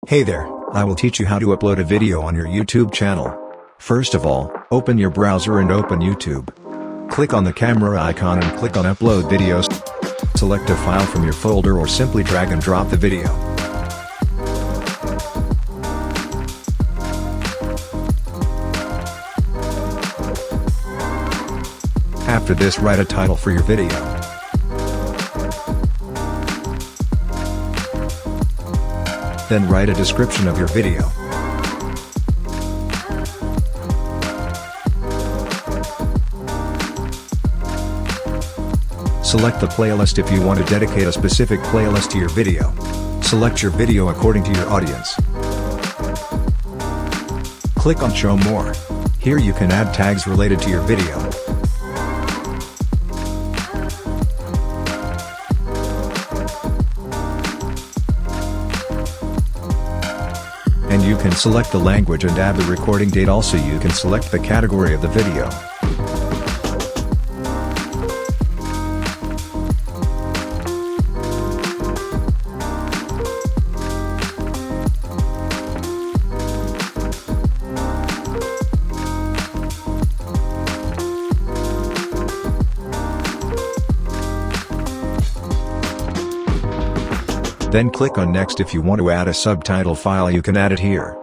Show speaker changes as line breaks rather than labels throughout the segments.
Hey there, I will teach you how to upload a video on your YouTube channel. First of all, open your browser and open YouTube. Click on the camera icon and click on Upload Videos. Select a file from your folder or simply drag and drop the video. After this, write a title for your video. Then write a description of your video. Select the playlist if you want to dedicate a specific playlist to your video. Select your video according to your audience. Click on Show More. Here you can add tags related to your video. And you can select the language and add the recording date. Also, you can select the category of the video. Then click on Next. If you want to add a subtitle file, you can add it here.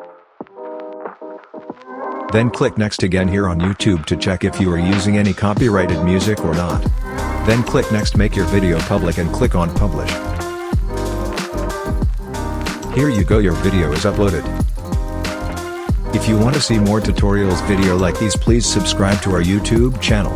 Then click Next again here on YouTube to check if you are using any copyrighted music or not. Then click Next, make your video public and click on Publish. Here you go, your video is uploaded. If you want to see more tutorials video like these, please subscribe to our YouTube channel.